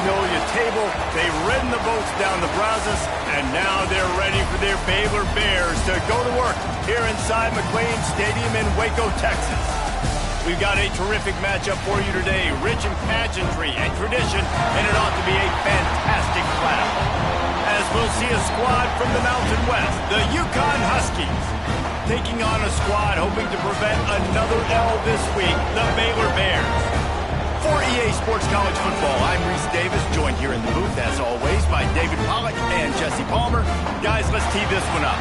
Magnolia table. They've ridden the boats down the Brazos, and now they're ready for their Baylor Bears to go to work here inside McLean Stadium in Waco, Texas. We've got a terrific matchup for you today, rich in pageantry and tradition, and it ought to be a fantastic clash. As we'll see a squad from the Mountain West, the Yukon Huskies, taking on a squad hoping to prevent another L this week, the Baylor Bears. For EA Sports College Football, I'm Reese Davis, joined here in the booth, as always, by David Pollack and Jesse Palmer. Guys, let's tee this one up.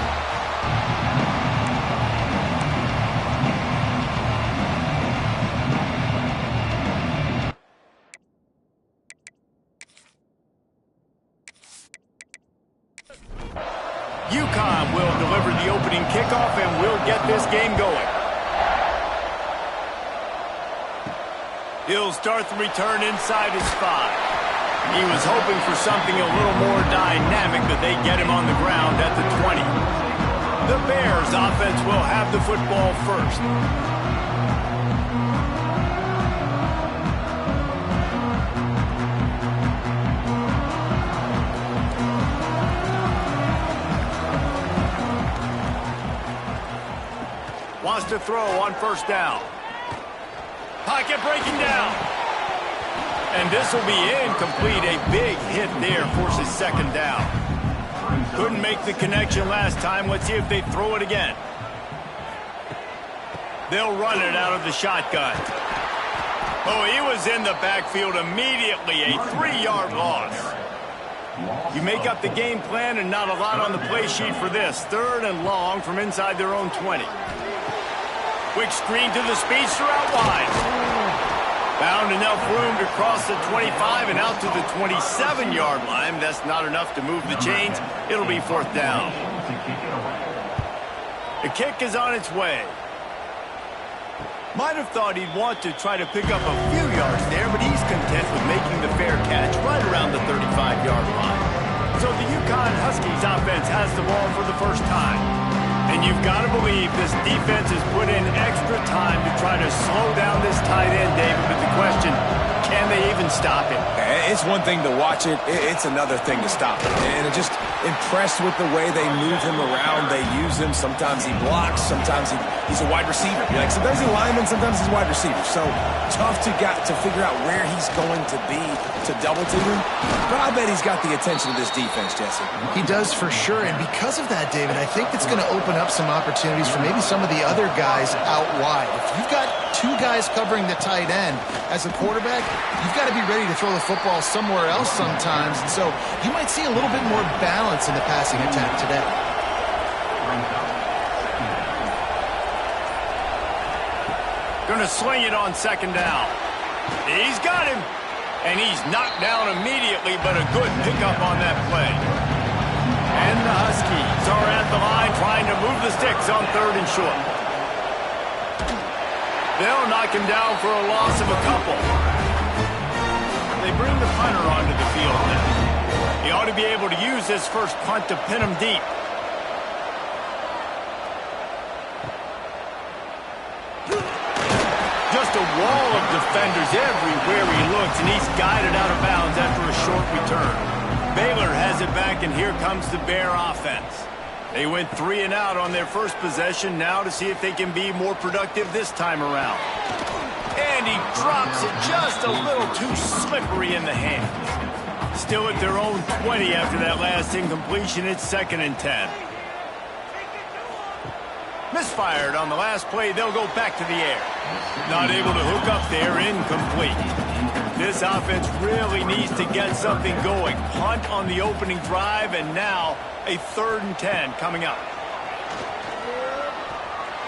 Yukon will deliver the opening kickoff, and we'll get this game going. He'll start the return inside his 5. He was hoping for something a little more dynamic, but they get him on the ground at the 20. The Bears offense will have the football first. Wants to throw on first down. Pocket breaking down. And this will be incomplete. A big hit there forces second down. Couldn't make the connection last time. Let's see if they throw it again. They'll run it out of the shotgun. Oh, he was in the backfield immediately. A 3-yard loss. You make up the game plan and not a lot on the play sheet for this. 3rd and long from inside their own 20. Quick screen to the speedster out wide. Found enough room to cross the 25 and out to the 27-yard line. That's not enough to move the chains. It'll be 4th down. The kick is on its way. Might have thought he'd want to try to pick up a few yards there, but he's content with making the fair catch right around the 35-yard line. So the Yukon Huskies offense has the ball for the first time. And you've got to believe this defense has put in extra time to try to slow down this tight end, David. But the question, can they even stop him? It's one thing to watch it. It's another thing to stop it. And I'm just impressed with the way they move him around. They use him. Sometimes he blocks. Sometimes he's a wide receiver. Like sometimes he's a lineman. Sometimes he's a wide receiver. So tough to figure out where he's going to be to double team him. But I bet he's got the attention of this defense, Jesse. He does for sure. And because of that, David, I think it's going to open up some opportunities for maybe some of the other guys out wide. If you've got 2 guys covering the tight end as a quarterback, you've got to be ready to throw the football somewhere else sometimes. And so you might see a little bit more balance in the passing attack today. Gonna sling it on 2nd down. He's got him. And he's knocked down immediately, but a good pickup on that play. And the Huskies are at the line trying to move the sticks on 3rd and short. They'll knock him down for a loss of a couple. They bring the punter onto the field now. He ought to be able to use this first punt to pin him deep. Just a wall of defenders everywhere he looks, and he's guided out of bounds after a short return. Baylor has it back, and here comes the Bear offense. They went 3 and out on their first possession, now to see if they can be more productive this time around. And he drops it just a little too slippery in the hands. Still at their own 20 after that last incompletion. It's 2nd and 10. Misfired on the last play. They'll go back to the air. Not able to hook up there. Incomplete. This offense really needs to get something going. Punt on the opening drive, and now a 3rd and 10 coming up.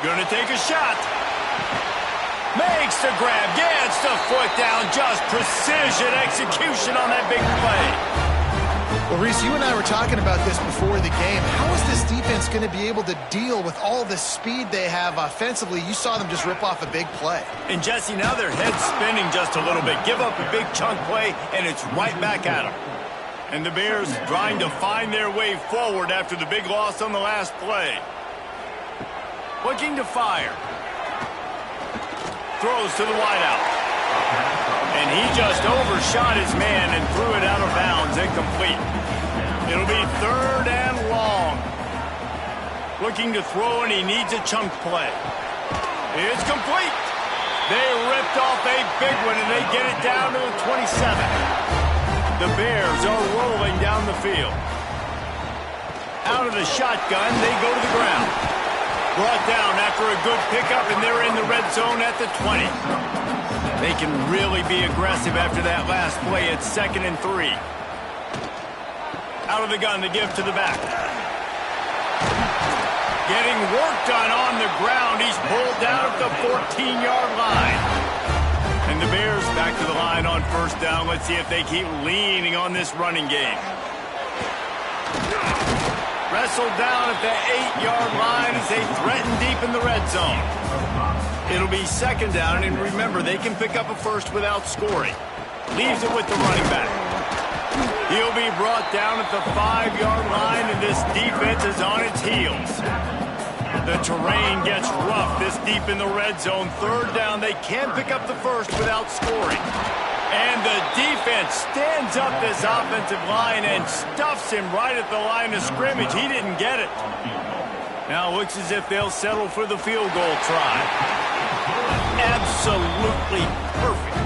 Gonna take a shot. Makes the grab. Gets the foot down. Just precision execution on that big play. Well, Reese, you and I were talking about this before the game. How is this defense going to be able to deal with all the speed they have offensively? You saw them just rip off a big play. And, Jesse, now their head's spinning just a little bit. Give up a big chunk play, and it's right back at them. And the Bears trying to find their way forward after the big loss on the last play. Looking to fire. Throws to the wideout. And he just overshot his man and threw it out of bounds, incomplete. It'll be 3rd and long. Looking to throw, and he needs a chunk play. It's complete. They ripped off a big one, and they get it down to the 27. The Bears are rolling down the field. Out of the shotgun, they go to the ground. Brought down after a good pickup, and they're in the red zone at the 20. They can really be aggressive after that last play. It's 2nd and 3. Out of the gun to give to the back. Getting work done on the ground. He's pulled down at the 14-yard line. And the Bears back to the line on 1st down. Let's see if they keep leaning on this running game. Wrestled down at the 8-yard line as they threaten deep in the red zone. It'll be 2nd down, and remember, they can pick up a first without scoring. Leaves it with the running back. He'll be brought down at the 5-yard line, and this defense is on its heels. The terrain gets rough this deep in the red zone. 3rd down, they can't pick up the first without scoring. And the defense stands up this offensive line and stuffs him right at the line of scrimmage. He didn't get it. Now it looks as if they'll settle for the field goal try. Absolutely perfect.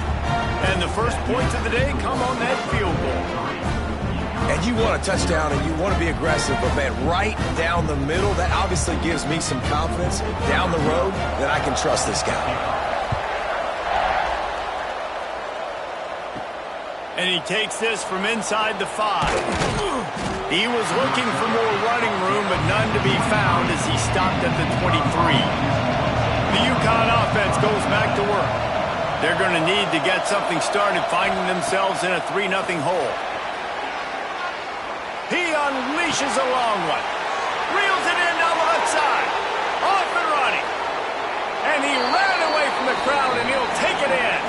And the first points of the day come on that field goal. And you want a touchdown and you want to be aggressive, but man, right down the middle, that obviously gives me some confidence down the road that I can trust this guy. And he takes this from inside the 5. He was looking for more running room, but none to be found as he stopped at the 23. The UConn offense goes back to work. They're going to need to get something started, finding themselves in a 3-0 hole. He unleashes a long one. Reels it in down the left side. Off and running. And he ran away from the crowd, and he'll take it in.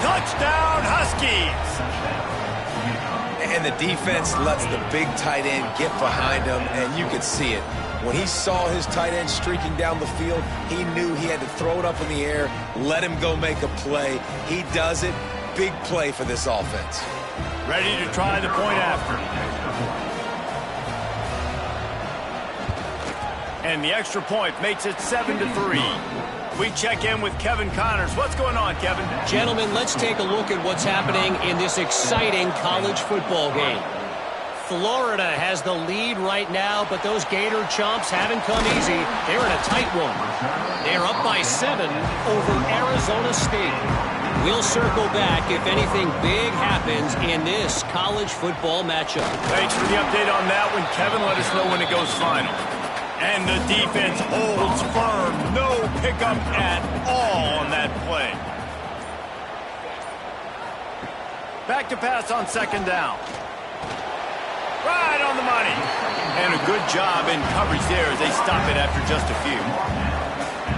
Touchdown, Huskies. And the defense lets the big tight end get behind him, and you could see it. When he saw his tight end streaking down the field, he knew he had to throw it up in the air, let him go make a play. He does it. Big play for this offense. Ready to try the point after. And the extra point makes it 7-3. We check in with Kevin Connors. What's going on, Kevin? Gentlemen, let's take a look at what's happening in this exciting college football game. Florida has the lead right now, but those Gator chomps haven't come easy. They're in a tight one. They're up by 7 over Arizona State. We'll circle back if anything big happens in this college football matchup. Thanks for the update on that one, Kevin. Let us know when it goes final. And the defense holds firm. No pickup at all on that play. Back to pass on 2nd down. Right on the money. And a good job in coverage there as they stop it after just a few.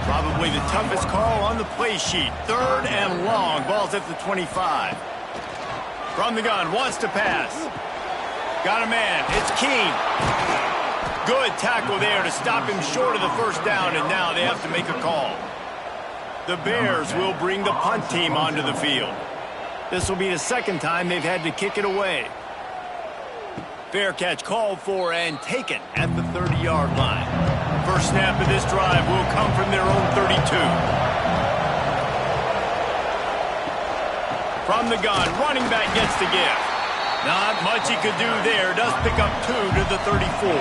Probably the toughest call on the play sheet. 3rd and long. Ball's at the 25. From the gun. Wants to pass. Got a man. It's Keene. Good tackle there to stop him short of the 1st down, and now they have to make a call. The Bears will bring the punt team onto the field. This will be the 2nd time they've had to kick it away. Fair catch called for and taken at the 30-yard line. First snap of this drive will come from their own 32. From the gun, running back gets the give. Not much he could do there. Does pick up 2 to the 34.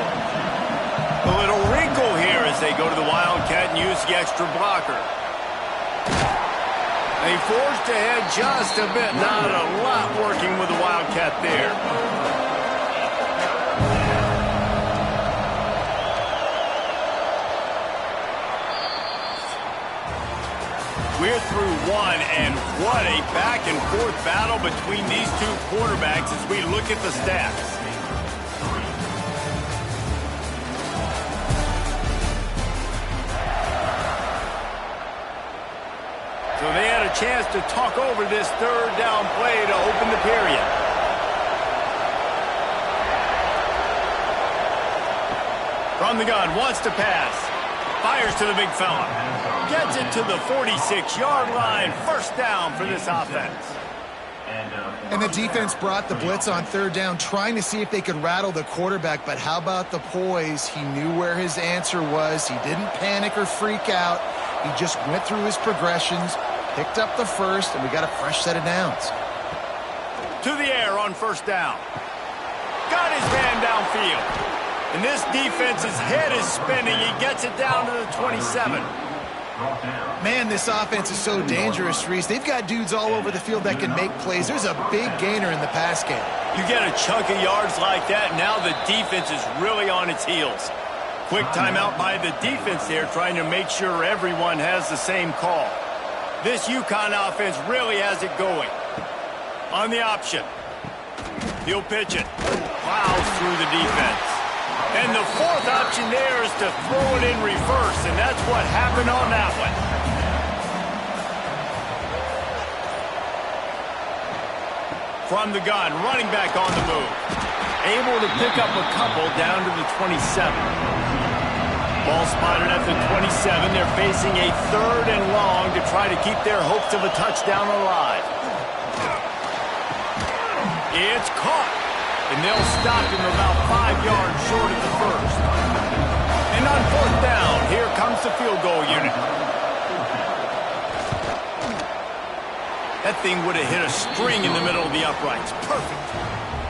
A little wrinkle here as they go to the Wildcat and use the extra blocker. They forced ahead just a bit. Not a lot working with the Wildcat there. We're through one, and what a back-and-forth battle between these two quarterbacks as we look at the stats. So they had a chance to talk over this 3rd down play to open the period. From the gun, wants to pass. Fires to the big fella. Gets it to the 46-yard line. 1st down for this offense. And the defense brought the blitz on third down, trying to see if they could rattle the quarterback. But how about the poise? He knew where his answer was. He didn't panic or freak out. He just went through his progressions, picked up the first, and we got a fresh set of downs. To the air on first down. Got his man downfield. And this defense's head is spinning. He gets it down to the 27. Man, this offense is so dangerous, Reese. They've got dudes all over the field that can make plays. There's a big gainer in the pass game. You get a chunk of yards like that, now the defense is really on its heels. Quick timeout by the defense there, trying to make sure everyone has the same call. This UConn offense really has it going. On the option. He'll pitch it. Plows through the defense. And the fourth option there is to throw it in reverse, and that's what happened on that one. From the gun, running back on the move. Able to pick up a couple down to the 27. Ball spotted at the 27. They're facing a third and long to try to keep their hopes of a touchdown alive. It's caught. And they'll stop him about 5 yards short of the first. And on fourth down, here comes the field goal unit. That thing would have hit a string in the middle of the uprights. Perfect.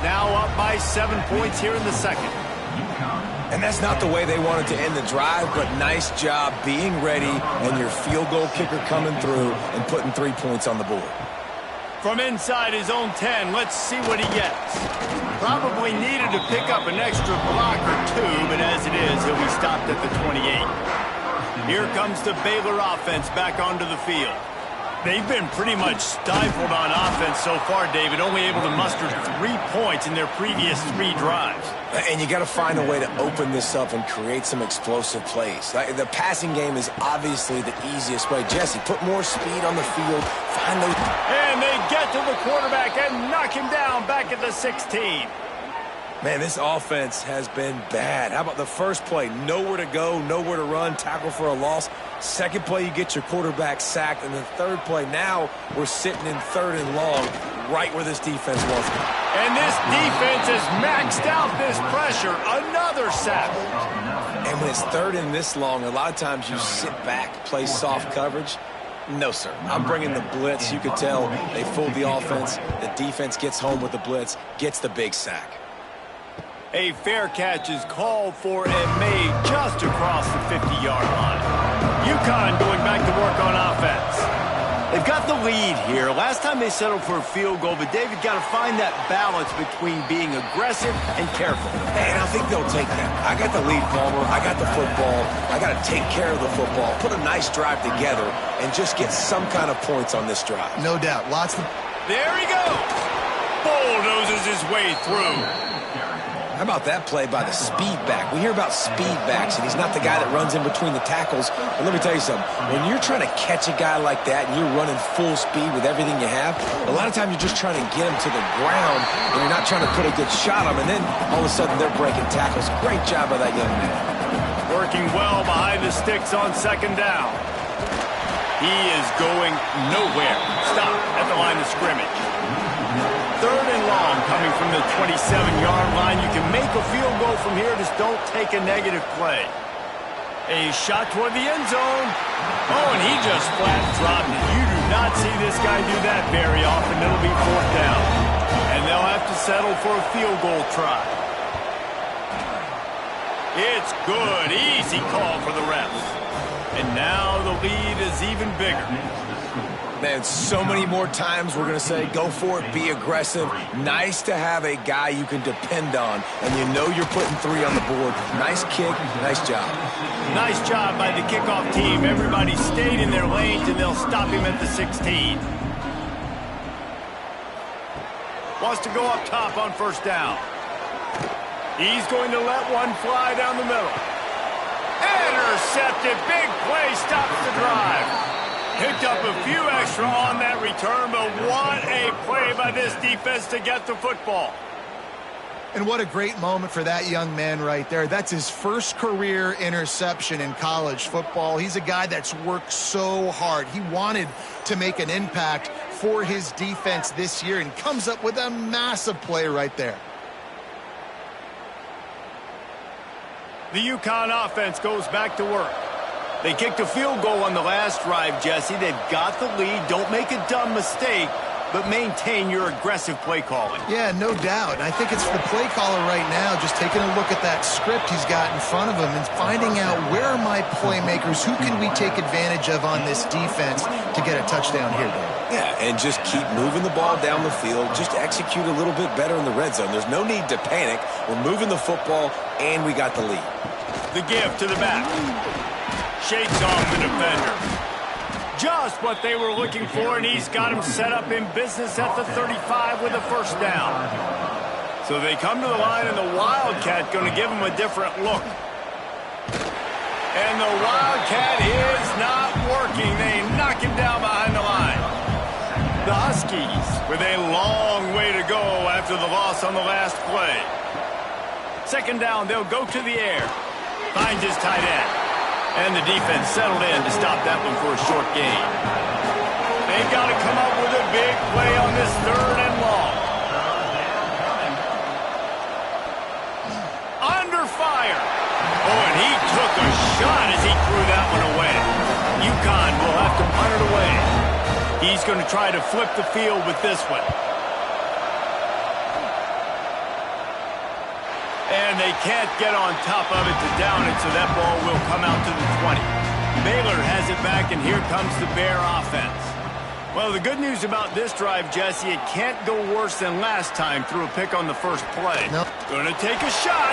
Now up by 7 points here in the second. And that's not the way they wanted to end the drive, but nice job being ready and your field goal kicker coming through and putting 3 points on the board. From inside his own 10, let's see what he gets. Probably needed to pick up an extra block or two, but as it is, he'll be stopped at the 28. Here comes the Baylor offense back onto the field. They've been pretty much stifled on offense so far, David, only able to muster 3 points in their previous 3 drives. And you got to find a way to open this up and create some explosive plays. The passing game is obviously the easiest way. Jesse, put more speed on the field. Find those. And they get to the quarterback and knock him down back at the 16. Man, this offense has been bad. How about the first play? Nowhere to go, nowhere to run, tackle for a loss. Second play, you get your quarterback sacked. And the third play, now we're sitting in third and long, right where this defense was. And this defense has maxed out this pressure. Another sack. And when it's third and this long, a lot of times you sit back, play soft coverage. No, sir. I'm bringing the blitz. You could tell they fooled the offense. The defense gets home with the blitz, gets the big sack. A fair catch is called for and made just across the 50-yard line. UConn going back to work on offense. They've got the lead here. Last time they settled for a field goal, but David got to find that balance between being aggressive and careful. And I think they'll take that. I got the lead, Palmer. I got the football. I got to take care of the football, put a nice drive together, and just get some kind of points on this drive. No doubt. Lots of... There he goes. Bulldozes his way through. How about that play by the speed back? We hear about speed backs, and he's not the guy that runs in between the tackles. But let me tell you something. When you're trying to catch a guy like that and you're running full speed with everything you have, a lot of times you're just trying to get him to the ground, and you're not trying to put a good shot on him, and then all of a sudden they're breaking tackles. Great job by that young man. Working well behind the sticks on second down. He is going nowhere. Stop at the line of scrimmage. Third and long coming from the 27-yard line. You can make a field goal from here. Just don't take a negative play. A shot toward the end zone. Oh, and he just flat dropped it. You do not see this guy do that very often. It'll be fourth down. And they'll have to settle for a field goal try. It's good. Easy call for the refs. And now the lead is even bigger. Man, so many more times we're going to say, go for it, be aggressive. Nice to have a guy you can depend on, and you know you're putting 3 on the board. Nice kick, nice job. Nice job by the kickoff team. Everybody stayed in their lanes, and they'll stop him at the 16. Wants to go up top on first down. He's going to let one fly down the middle. Intercepted. Big play stops the drive. Picked up a few extra on that return, but what a play by this defense to get the football. And what a great moment for that young man right there. That's his first career interception in college football. He's a guy that's worked so hard. He wanted to make an impact for his defense this year and comes up with a massive play right there. The UConn offense goes back to work. They kicked a field goal on the last drive, Jesse. They've got the lead. Don't make a dumb mistake, but maintain your aggressive play calling. Yeah, no doubt. And I think it's the play caller right now just taking a look at that script he's got in front of him and finding out where are my playmakers, who can we take advantage of on this defense to get a touchdown here, Dave. Yeah, and just keep moving the ball down the field. Just execute a little bit better in the red zone. There's no need to panic. We're moving the football, and we got the lead. The give to the back. Shakes off the defender. Just what they were looking for, and he's got him set up in business at the 35 with a first down. So they come to the line, and the Wildcat going to give him a different look. And the Wildcat is not working. They knock him down behind the line. The Huskies with a long way to go after the loss on the last play. Second down, they'll go to the air. Finds his tight end. And the defense settled in to stop that one for a short gain. They've got to come up with a big play on this third and long. Under fire. Oh, and he took a shot as he threw that one away. UConn will have to punt it away. He's going to try to flip the field with this one. And they can't get on top of it to down it, so that ball will come out to the 20. Baylor has it back, and here comes the Bear offense. Well, the good news about this drive, Jesse, it can't go worse than last time through a pick on the first play. Nope. Going to take a shot.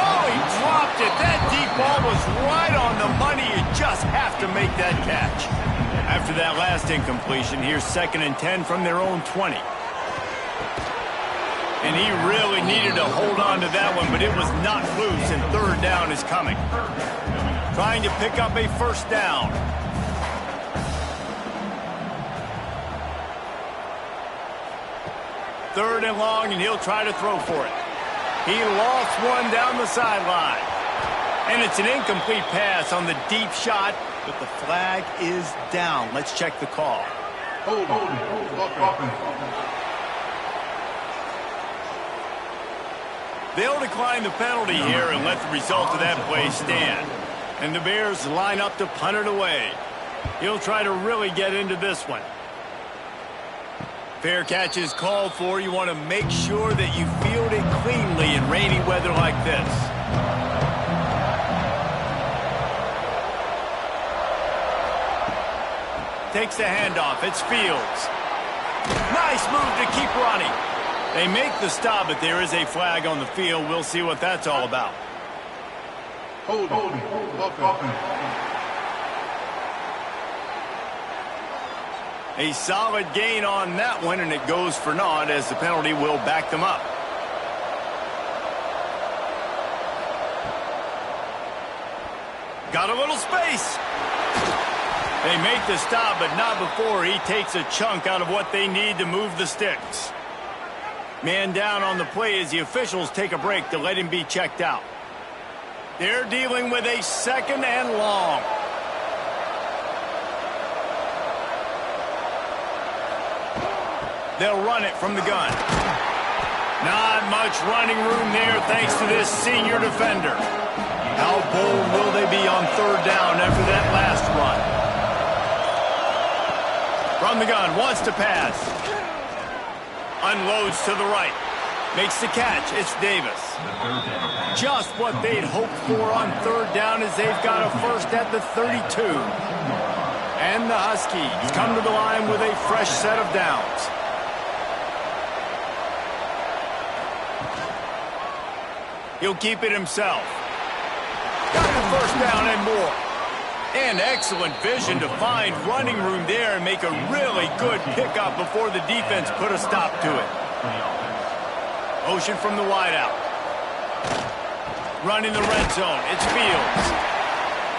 Oh, he dropped it. That deep ball was right on the money. You just have to make that catch. After that last incompletion, here's 2nd and 10 from their own 20. And he really needed to hold on to that one, but it was not loose, and third down is coming. Trying to pick up a first down. Third and long, and he'll try to throw for it. He lost one down the sideline. And it's an incomplete pass on the deep shot, but the flag is down. Let's check the call. Hold on. They'll decline the penalty here and let the result of that play stand. And the Bears line up to punt it away. He'll try to really get into this one. Fair catch is called for. You want to make sure that you field it cleanly in rainy weather like this. Takes the handoff. It's Fields. Nice move to keep running. They make the stop, but there is a flag on the field. We'll see what that's all about. Hold on. A solid gain on that one, and it goes for naught as the penalty will back them up. Got a little space. They make the stop, but not before he takes a chunk out of what they need to move the sticks. Man down on the play as the officials take a break to let him be checked out. They're dealing with a 2nd and long. They'll run it from the gun. Not much running room there thanks to this senior defender. How bold will they be on third down after that last run? From the gun, wants to pass. Unloads to the right. Makes the catch. It's Davis. Just what they'd hoped for on third down as they've got a first at the 32. And the Huskies come to the line with a fresh set of downs. He'll keep it himself. Got the first down and more. And excellent vision to find running room there and make a really good pickup before the defense put a stop to it. Motion from the wideout. Running the red zone. It's Fields.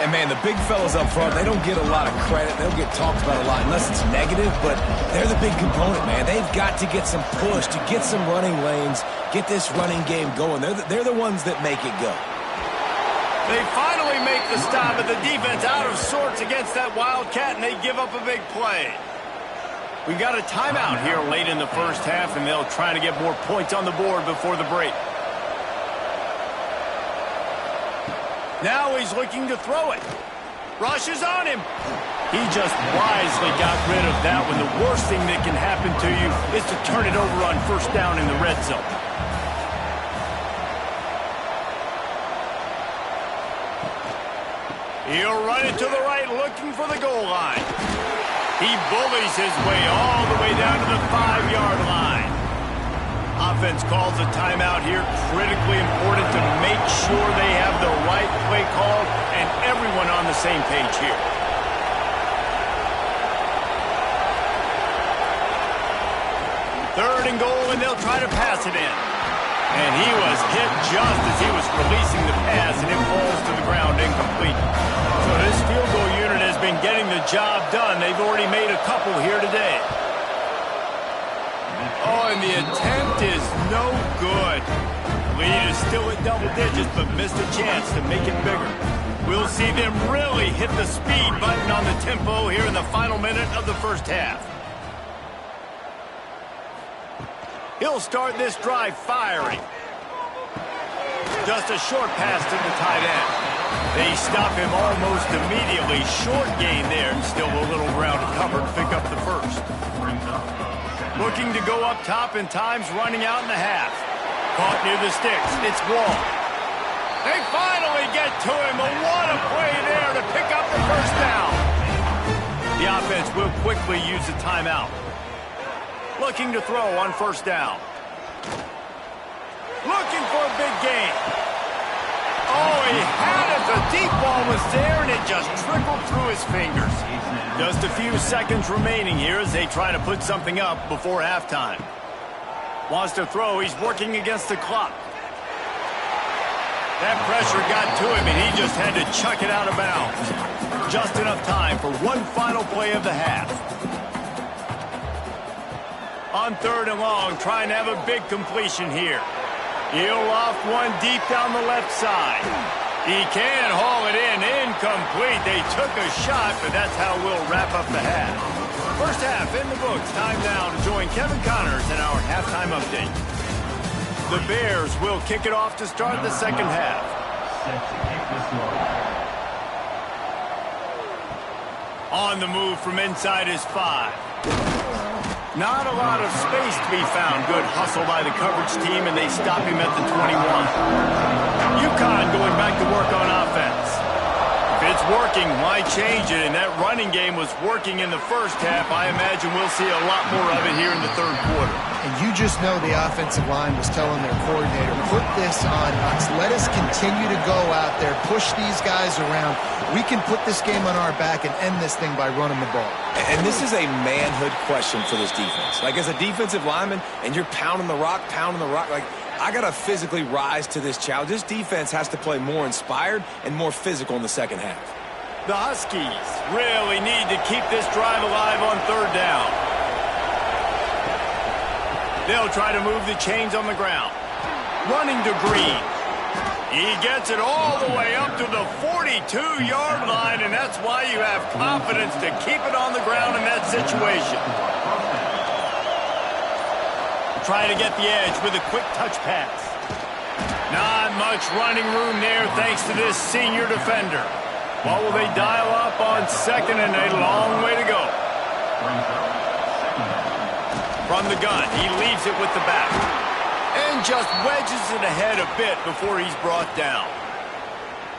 And, man, the big fellas up front, they don't get a lot of credit. They don't get talked about a lot unless it's negative, but they're the big component, man. They've got to get some push, to get some running lanes, get this running game going. They're the ones that make it go. They finally make the stop, but the defense out of sorts against that Wildcat, and they give up a big play. We got a timeout here late in the first half, and they'll try to get more points on the board before the break. Now he's looking to throw it. Rushes on him. He just wisely got rid of that one. The worst thing that can happen to you is to turn it over on first down in the red zone. He'll run it to the right, looking for the goal line. He bullies his way all the way down to the 5-yard line. Offense calls a timeout here. Critically important to make sure they have the right play call and everyone on the same page here. Third and goal, and they'll try to pass it in. And he was hit just as he was releasing the pass, and it falls to the ground incomplete. So this field goal unit has been getting the job done. They've already made a couple here today. Oh, and the attempt is no good. Lead is still at double digits, but missed a chance to make it bigger. We'll see them really hit the speed button on the tempo here in the final minute of the first half. He'll start this drive firing. Just a short pass to the tight end. They stop him almost immediately. Short gain there. Still a little ground covered. Pick up the first. Looking to go up top, and time's running out in the half. Caught near the sticks. It's Wall. They finally get to him. But what a play there to pick up the first down. The offense will quickly use the timeout. Looking to throw on first down. Looking for a big gain. Oh, he had it. The deep ball was there, and it just trickled through his fingers. Just a few seconds remaining here as they try to put something up before halftime. Wants to throw. He's working against the clock. That pressure got to him, and he just had to chuck it out of bounds. Just enough time for one final play of the half. On third and long, trying to have a big completion here. He'll loft one deep down the left side. He can haul it in. Incomplete. They took a shot, but that's how we'll wrap up the half. First half in the books. Time now to join Kevin Connors in our halftime update. The Bears will kick it off to start the second half. On the move from inside his 5. Not a lot of space to be found. Good hustle by the coverage team, and they stop him at the 21. UConn going back to work on offense. If it's working, why change it? And that running game was working in the first half. I imagine we'll see a lot more of it here in the third quarter. And you just know the offensive line was telling their coordinator, put this on us. Let us continue to go out there, push these guys around. We can put this game on our back and end this thing by running the ball. And this is a manhood question for this defense. Like, as a defensive lineman, and you're pounding the rock, like, I got to physically rise to this challenge. This defense has to play more inspired and more physical in the second half. The Huskies really need to keep this drive alive on third down. They'll try to move the chains on the ground. Running to Green. He gets it all the way up to the 42-yard line, and that's why you have confidence to keep it on the ground in that situation. Try to get the edge with a quick touch pass. Not much running room there thanks to this senior defender. What will they dial up on second, and a long way to go. From the gun, he leaves it with the back. And just wedges it ahead a bit before he's brought down.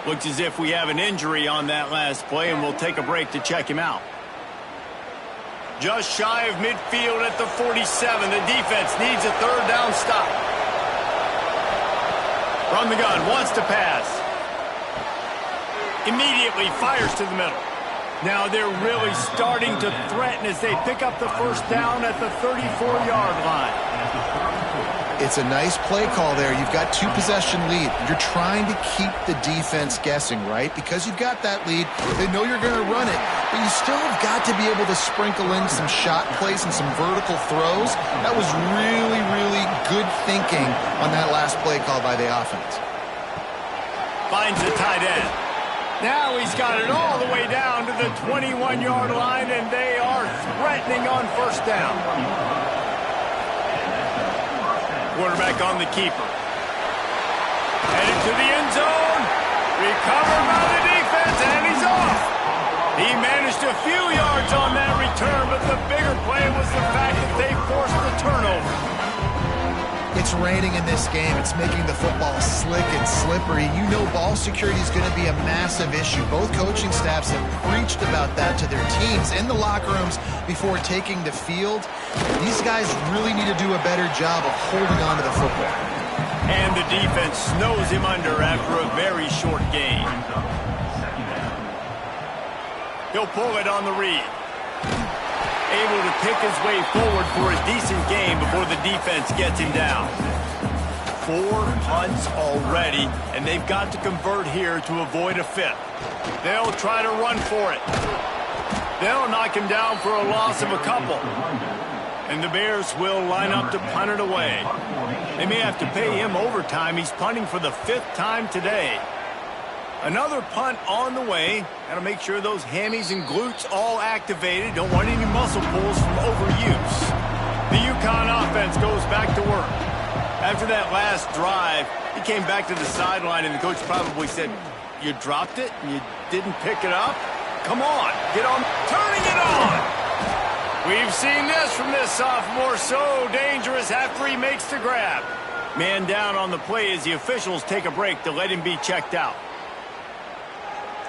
Looks as if we have an injury on that last play, and we'll take a break to check him out. Just shy of midfield at the 47. The defense needs a third down stop. From the gun, wants to pass. Immediately fires to the middle. Now they're really starting to threaten as they pick up the first down at the 34-yard line. It's a nice play call there. You've got two-possession lead. You're trying to keep the defense guessing, right? Because you've got that lead, they know you're going to run it, but you still have got to be able to sprinkle in some shot plays and some vertical throws. That was really, really good thinking on that last play call by the offense. Finds the tight end. Now he's got it all the way down to the 21-yard line, and they are threatening on first down. Quarterback on the keeper. Headed to the end zone. Recovered by the defense, and he's off. He managed a few yards on that return, but the bigger play was the fact that they forced the turnover. It's raining in this game. It's making the football slick and slippery. You know ball security is going to be a massive issue. Both coaching staffs have preached about that to their teams in the locker rooms before taking the field. These guys really need to do a better job of holding on to the football. And the defense snows him under after a very short game. He'll pull it on the read. Able to pick his way forward for a decent game before the defense gets him down. 4 punts already, and they've got to convert here to avoid a fifth. They'll try to run for it. They'll knock him down for a loss of a couple. And the Bears will line up to punt it away. They may have to pay him overtime. He's punting for the 5th time today. Another punt on the way. Got to make sure those hammies and glutes all activated. Don't want any muscle pulls from overuse. The UConn offense goes back to work. After that last drive, he came back to the sideline, and the coach probably said, "You dropped it and you didn't pick it up? Come on, get on." Turning it on! We've seen this from this sophomore. So dangerous after he makes the grab. Man down on the play as the officials take a break to let him be checked out.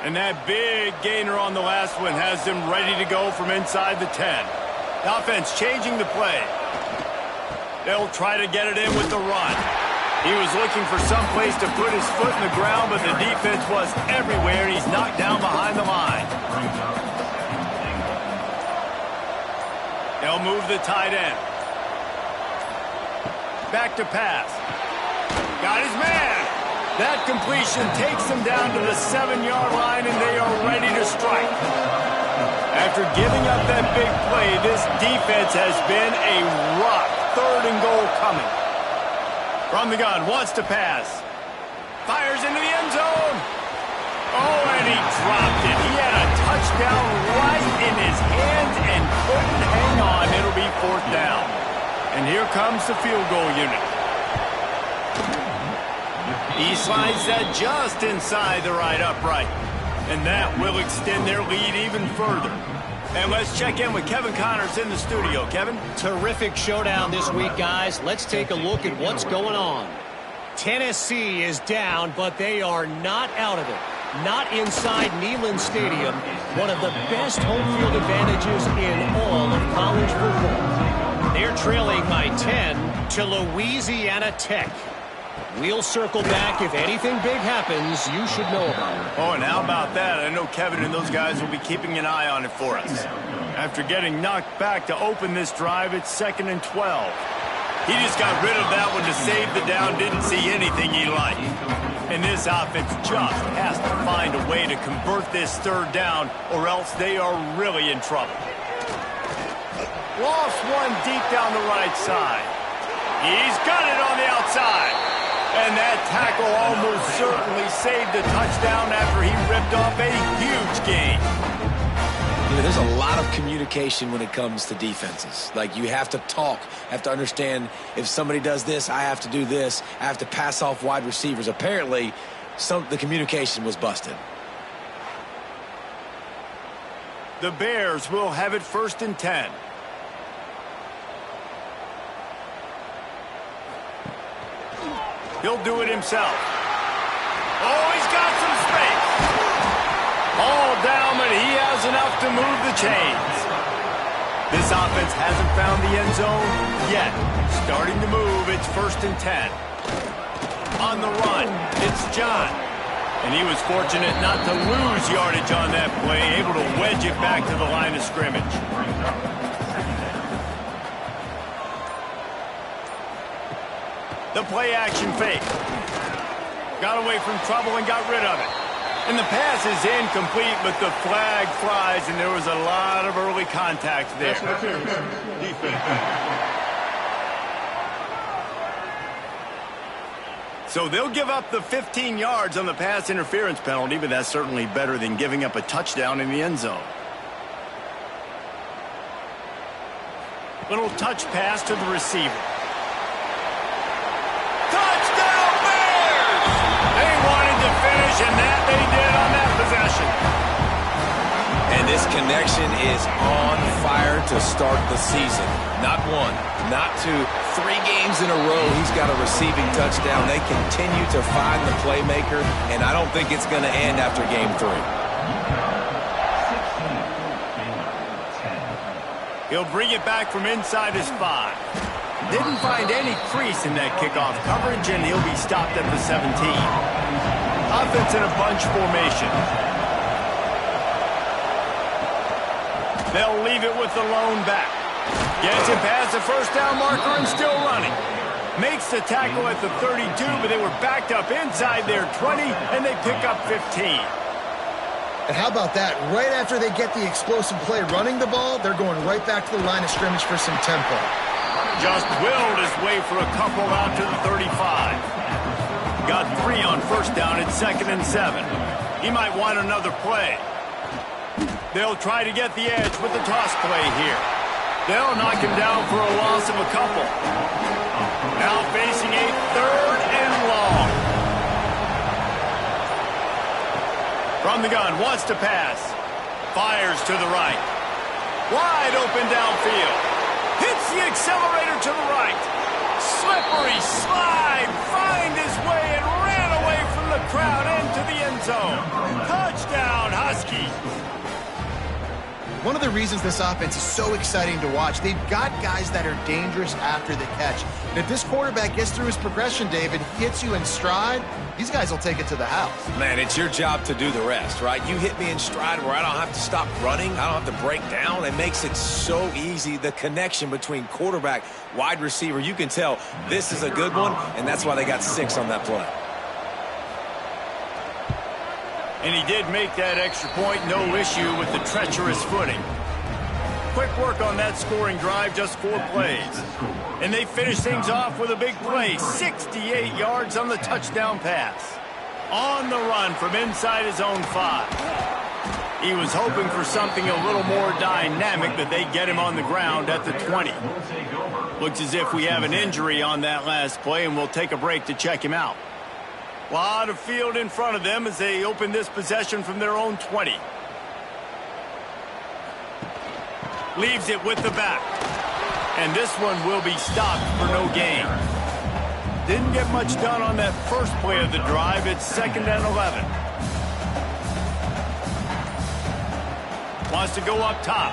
And that big gainer on the last one has them ready to go from inside the 10. The offense changing the play. They'll try to get it in with the run. He was looking for some place to put his foot in the ground, but the defense was everywhere, and he's knocked down behind the line. They'll move the tight end. Back to pass. Got his man. That completion takes them down to the 7-yard line, and they are ready to strike. After giving up that big play, this defense has been a rock. 3rd and goal coming. From the gun, wants to pass. Fires into the end zone. Oh, and he dropped it. He had a touchdown right in his hands and couldn't hang on. It'll be 4th down. And here comes the field goal unit. He slides that just inside the right upright. And that will extend their lead even further. And let's check in with Kevin Connors in the studio. Kevin? Terrific showdown this week, guys. Let's take a look at what's going on. Tennessee is down, but they are not out of it. Not inside Neyland Stadium, one of the best home field advantages in all of college football. They're trailing by 10 to Louisiana Tech. We'll circle back. If anything big happens, you should know about it. Oh, and how about that? I know Kevin and those guys will be keeping an eye on it for us. After getting knocked back to open this drive, it's 2nd and 12. He just got rid of that one to save the down, didn't see anything he liked. And this offense just has to find a way to convert this 3rd down, or else they are really in trouble. Lost one deep down the right side. He's got it on the outside. And that tackle almost certainly saved the touchdown after he ripped off a huge gain. You know, there's a lot of communication when it comes to defenses. Like, you have to talk, have to understand if somebody does this, I have to do this. I have to pass off wide receivers. Apparently, the communication was busted. The Bears will have it 1st and 10. He'll do it himself. Oh, he's got some space. All down, but he has enough to move the chains. This offense hasn't found the end zone yet. Starting to move, it's 1st and 10. On the run, it's John. And he was fortunate not to lose yardage on that play, able to wedge it back to the line of scrimmage. The play-action fake. Got away from trouble and got rid of it. And the pass is incomplete, but the flag flies, and there was a lot of early contact there. So they'll give up the 15 yards on the pass interference penalty, but that's certainly better than giving up a touchdown in the end zone. Little touch pass to the receiver. Touchdown Bears! They wanted to finish, and that they did on that possession. And this connection is on fire to start the season. Not one, not two, 3 games in a row he's got a receiving touchdown. They continue to find the playmaker, and I don't think it's going to end after game 3. He'll bring it back from inside his 5. Didn't find any crease in that kickoff coverage, and he'll be stopped at the 17. Offense in a bunch formation. They'll leave it with the lone back. Gets it past the first down marker and still running. Makes the tackle at the 32, but they were backed up inside their 20, and they pick up 15. And how about that? Right after they get the explosive play running the ball, they're going right back to the line of scrimmage for some tempo. Just willed his way for a couple out to the 35. Got 3 on first down at 2nd and 7. He might want another play. They'll try to get the edge with the toss play here. They'll knock him down for a loss of a couple. Now facing a 3rd and long. From the gun, wants to pass. Fires to the right. Wide open downfield. Hits the accelerator to the right. Slippery slide. Find his way and ran away from the crowd into the end zone. Touchdown, Husky. One of the reasons this offense is so exciting to watch, they've got guys that are dangerous after the catch. And if this quarterback gets through his progression, David, hits you in stride, these guys will take it to the house. Man, it's your job to do the rest, right? You hit me in stride where I don't have to stop running. I don't have to break down. It makes it so easy. The connection between quarterback, wide receiver, you can tell this is a good one, and that's why they got 6 on that play. And he did make that extra point, no issue with the treacherous footing. Quick work on that scoring drive, just 4 plays. And they finish things off with a big play, 68 yards on the touchdown pass. On the run from inside his own 5. He was hoping for something a little more dynamic, but they get him on the ground at the 20. Looks as if we have an injury on that last play, and we'll take a break to check him out. A lot of field in front of them as they open this possession from their own 20. Leaves it with the back. And this one will be stopped for no gain. Didn't get much done on that first play of the drive. It's 2nd and 11. Wants to go up top.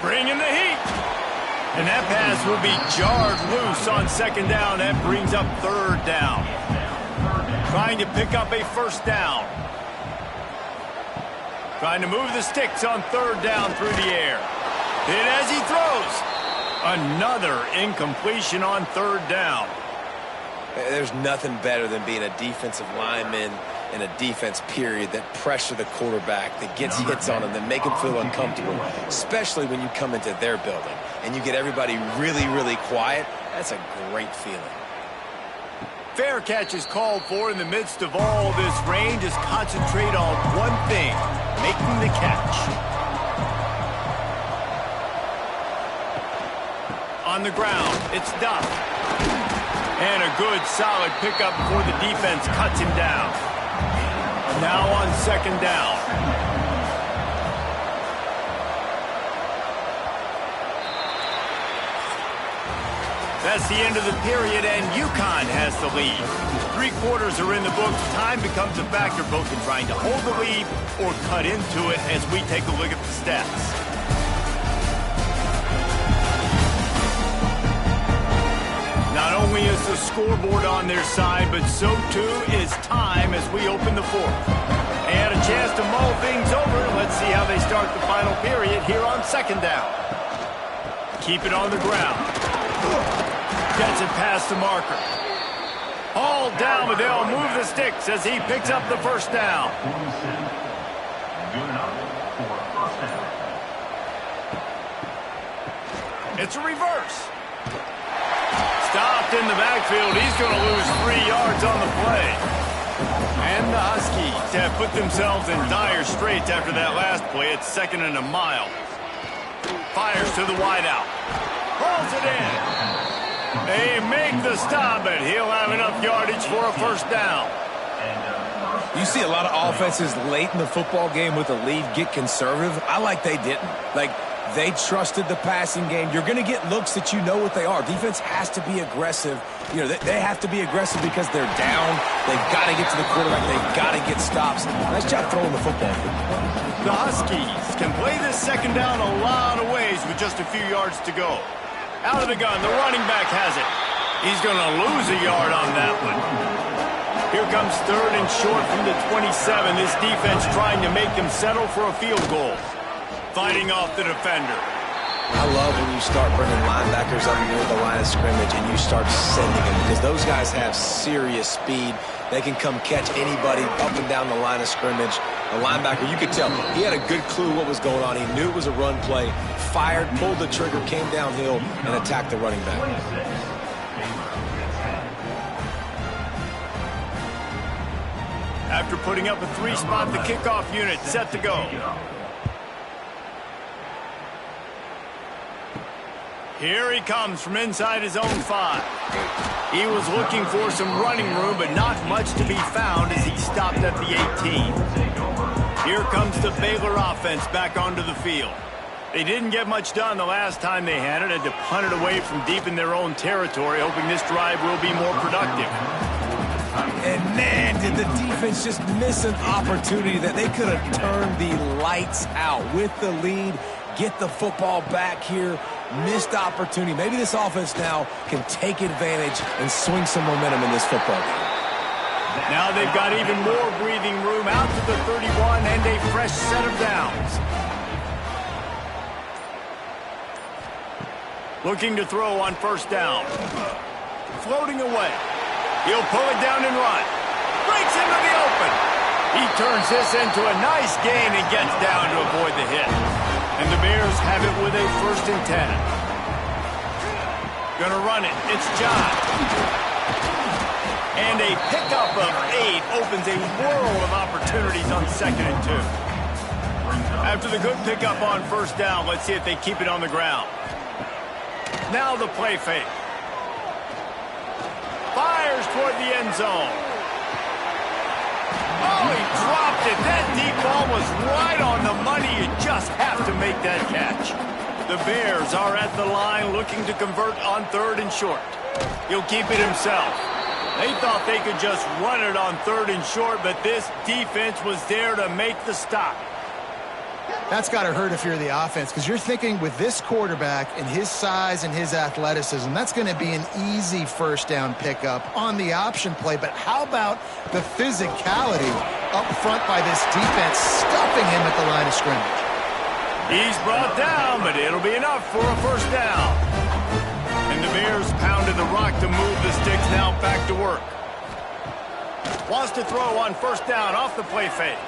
Bringing the heat. And that pass will be jarred loose on 2nd down. That brings up 3rd down. Trying to pick up a 1st down. Trying to move the sticks on 3rd down through the air. Hit as he throws. Another incompletion on 3rd down. There's nothing better than being a defensive lineman in a defense period that pressure the quarterback, that gets hits on him, that make him feel uncomfortable, especially when you come into their building and you get everybody really, really quiet. That's a great feeling. Fair catch is called for in the midst of all this rain. Just concentrate on one thing, making the catch. On the ground, it's Duff. And a good, solid pickup before the defense cuts him down. Now on 2nd down. That's the end of the period, and UConn has the lead. 3 quarters are in the books. Time becomes a factor both in trying to hold the lead or cut into it as we take a look at the stats. Not only is the scoreboard on their side, but so too is time as we open the 4th. And a chance to mull things over. Let's see how they start the final period here on 2nd down. Keep it on the ground. Gets it past the marker. All down, but they'll move the sticks as he picks up the 1st down. It's a reverse. Stopped in the backfield. He's going to lose 3 yards on the play. And the Huskies have put themselves in dire straits after that last play. It's 2nd and a mile. Fires to the wideout. Pulls it in. They make the stop, but he'll have enough yardage for a first down. You see a lot of offenses late in the football game with a lead get conservative. I like they didn't. Like, they trusted the passing game. You're going to get looks that you know what they are. Defense has to be aggressive. You know, they have to be aggressive because they're down. They've got to get to the quarterback. They've got to get stops. Nice job throwing the football. The Huskies can play this second down a lot of ways with just a few yards to go. Out of the gun, the running back has it. He's going to lose a yard on that one. Here comes 3rd and short from the 27. This defense trying to make them settle for a field goal. Fighting off the defender. I love when you start bringing linebackers up near the line of scrimmage and you start sending them because those guys have serious speed. They can come catch anybody up and down the line of scrimmage. A linebacker, you could tell, he had a good clue what was going on. He knew it was a run play, fired, pulled the trigger, came downhill, and attacked the running back. After putting up a 3-spot, the kickoff unit set to go. Here he comes from inside his own 5. He was looking for some running room, but not much to be found as he stopped at the 18. Here comes the Baylor offense back onto the field. They didn't get much done the last time they had it to punt it away from deep in their own territory, hoping this drive will be more productive. And man, did the defense just miss an opportunity that they could have turned the lights out with the lead, get the football back here. Missed opportunity. Maybe this offense now can take advantage and swing some momentum in this football game. Now they've got even more breathing room out to the 31 and a fresh set of downs. Looking to throw on first down. Floating away. He'll pull it down and run. Breaks into the open. He turns this into a nice gain and gets down to avoid the hit. And the Bears have it with a 1st and 10. Gonna run it. It's John. And a pickup of 8 opens a world of opportunities on 2nd and 2. After the good pickup on first down, let's see if they keep it on the ground. Now the play fake. Fires toward the end zone. Oh, he dropped it. That deep ball was right on the money. You just have to make that catch. The Bears are at the line looking to convert on 3rd and short. He'll keep it himself. They thought they could just run it on 3rd and short, but this defense was there to make the stop. That's got to hurt if you're the offense, because you're thinking with this quarterback and his size and his athleticism, that's going to be an easy first down pickup on the option play. But how about the physicality up front by this defense, stuffing him at the line of scrimmage? He's brought down, but it'll be enough for a first down. And the Bears pounded the rock to move the sticks, now back to work. Wants to throw on first down off the play fake.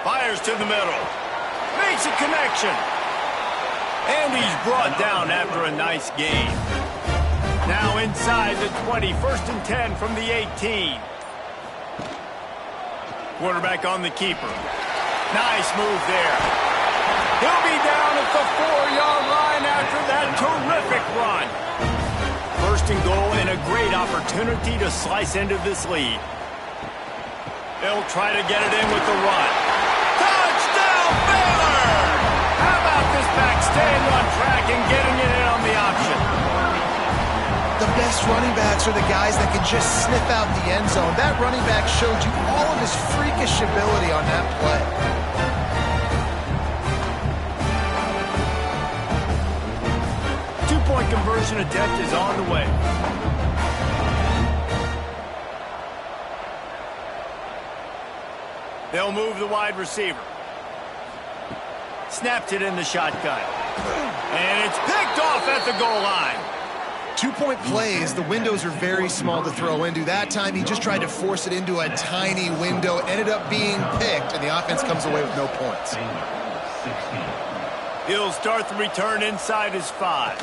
Fires to the middle. Makes a connection. And he's brought down after a nice gain. Now inside the 20, 1st and 10 from the 18. Quarterback on the keeper. Nice move there. He'll be down at the 4-yard line after that terrific run. 1st and goal and a great opportunity to slice into this lead. They'll try to get it in with the run. Touchdown, Baylor! How about this back staying on track and getting it in on the option? The best running backs are the guys that can just sniff out the end zone. That running back showed you all of his freakish ability on that play. Two-point conversion attempt is on the way. They'll move the wide receiver. Snapped it in the shotgun. And it's picked off at the goal line. 2-point plays, the windows are very small to throw into. That time, he just tried to force it into a tiny window, ended up being picked, and the offense comes away with no points. He'll start the return inside his 5.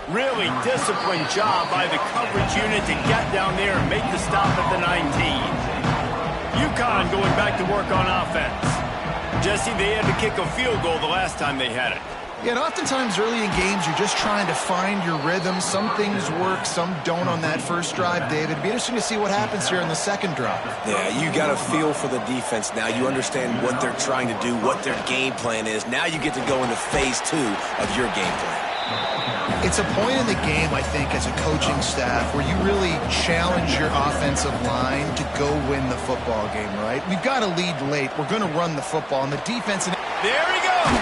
Really disciplined job by the coverage unit to get down there and make the stop at the 19. UConn going back to work on offense. Jesse, they had to kick a field goal the last time they had it. Yeah, and oftentimes early in games, you're just trying to find your rhythm. Some things work, some don't on that first drive, David. It'd be interesting to see what happens here in the second drive. Yeah, you got a feel for the defense now. You understand what they're trying to do, what their game plan is. Now you get to go into phase 2 of your game plan. It's a point in the game, I think, as a coaching staff where you really challenge your offensive line to go win the football game, right? We've got to lead late. We're going to run the football, and the defense... There he goes!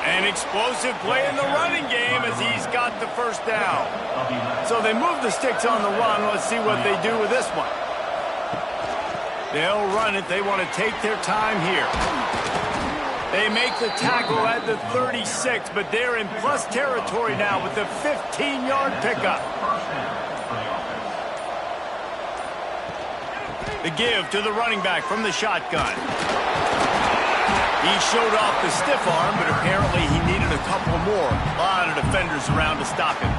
An explosive play in the running game as he's got the first down. So they move the sticks on the run. Let's see what they do with this one. They'll run it. They want to take their time here. They make the tackle at the 36, but they're in plus territory now with the 15-yard pickup. The give to the running back from the shotgun. He showed off the stiff arm, but apparently he needed a couple more. A lot of defenders around to stop him.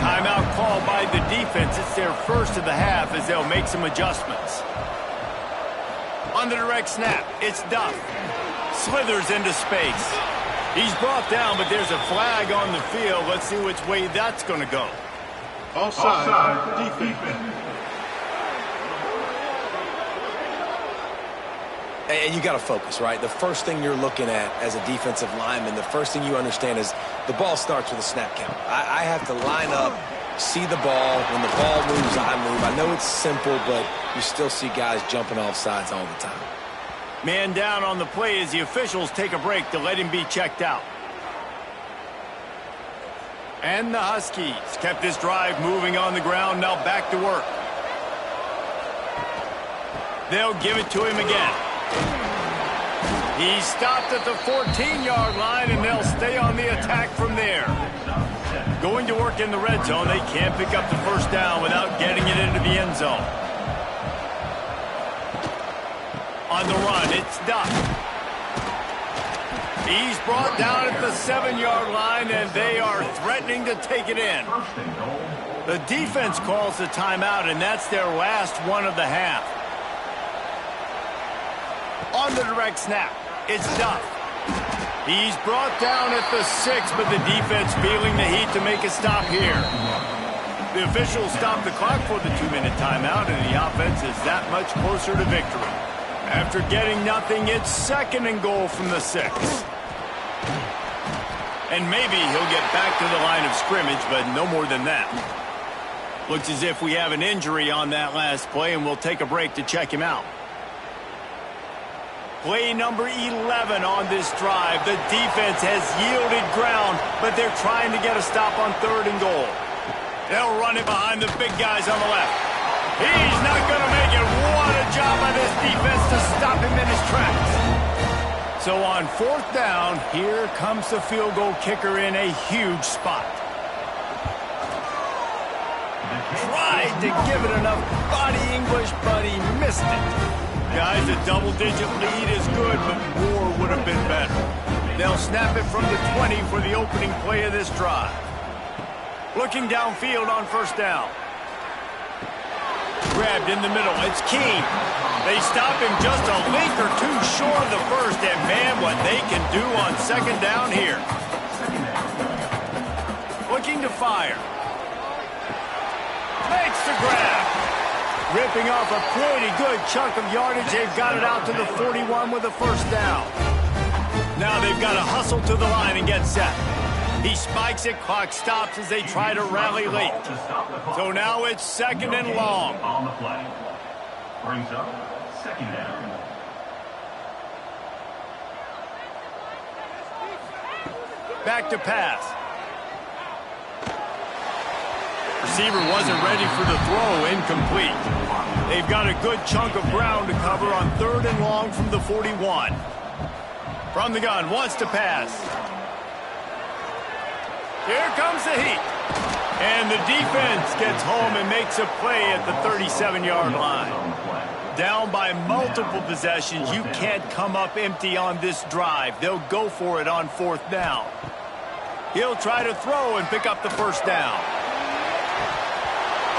Timeout called by the defense. It's their first of the half as they'll make some adjustments. On the direct snap, it's Duff. Slithers into space. He's brought down, but there's a flag on the field. Let's see which way that's going to go. Offside, defense. And you got to focus, right? The first thing you're looking at as a defensive lineman, the first thing you understand is the ball starts with a snap count. I have to line up, see the ball. When the ball moves, I move. I know it's simple, but you still see guys jumping off sides all the time. Man down on the play as the officials take a break to let him be checked out. And the Huskies kept this drive moving on the ground. Now back to work. They'll give it to him again. He stopped at the 14-yard line, and they'll stay on the attack from there. Going to work in the red zone, they can't pick up the first down without getting it into the end zone. On the run, it's Duck. He's brought down at the 7-yard line, and they are threatening to take it in. The defense calls the timeout, and that's their last one of the half. On the direct snap, it's Duff. He's brought down at the 6, but the defense feeling the heat to make a stop here. The officials stop the clock for the 2-minute timeout, and the offense is that much closer to victory. After getting nothing, it's 2nd and goal from the 6. And maybe he'll get back to the line of scrimmage, but no more than that. Looks as if we have an injury on that last play, and we'll take a break to check him out. Play number 11 on this drive. The defense has yielded ground, but they're trying to get a stop on 3rd and goal. They'll run it behind the big guys on the left. He's not going to make it. What a job by this defense to stop him in his tracks. So on 4th down, here comes the field goal kicker in a huge spot. Tried to give it enough body English, but he missed it. Guys, a double-digit lead is good, but more would have been better. They'll snap it from the 20 for the opening play of this drive. Looking downfield on 1st down. Grabbed in the middle. It's Keene. They stop him just a link or two short of the first, and man, what they can do on 2nd down here. Looking to fire. Makes the grab. Ripping off a pretty good chunk of yardage. They've got it out to the 41 with a 1st down. Now they've got to hustle to the line and get set. He spikes it. Clock stops as they try to rally late. So now it's 2nd and long. On the play. Brings up 2nd down. Back to pass. Receiver wasn't ready for the throw. Incomplete. They've got a good chunk of ground to cover on 3rd and long from the 41. From the gun, wants to pass. Here comes the heat. And the defense gets home and makes a play at the 37-yard line. Down by multiple possessions, you can't come up empty on this drive. They'll go for it on 4th down. He'll try to throw and pick up the first down.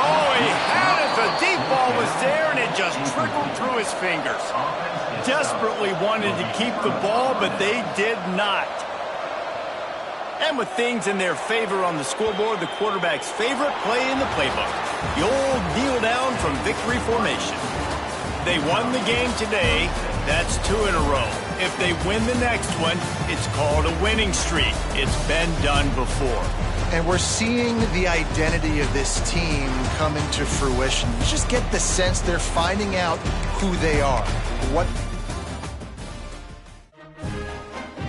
Oh, he had it. The deep ball was there, and it just trickled through his fingers. Desperately wanted to keep the ball, but they did not. And with things in their favor on the scoreboard, the quarterback's favorite play in the playbook, the old kneel down from victory formation. They won the game today. That's 2 in a row. If they win the next one, it's called a winning streak. It's been done before. And we're seeing the identity of this team come into fruition. You just get the sense they're finding out who they are, what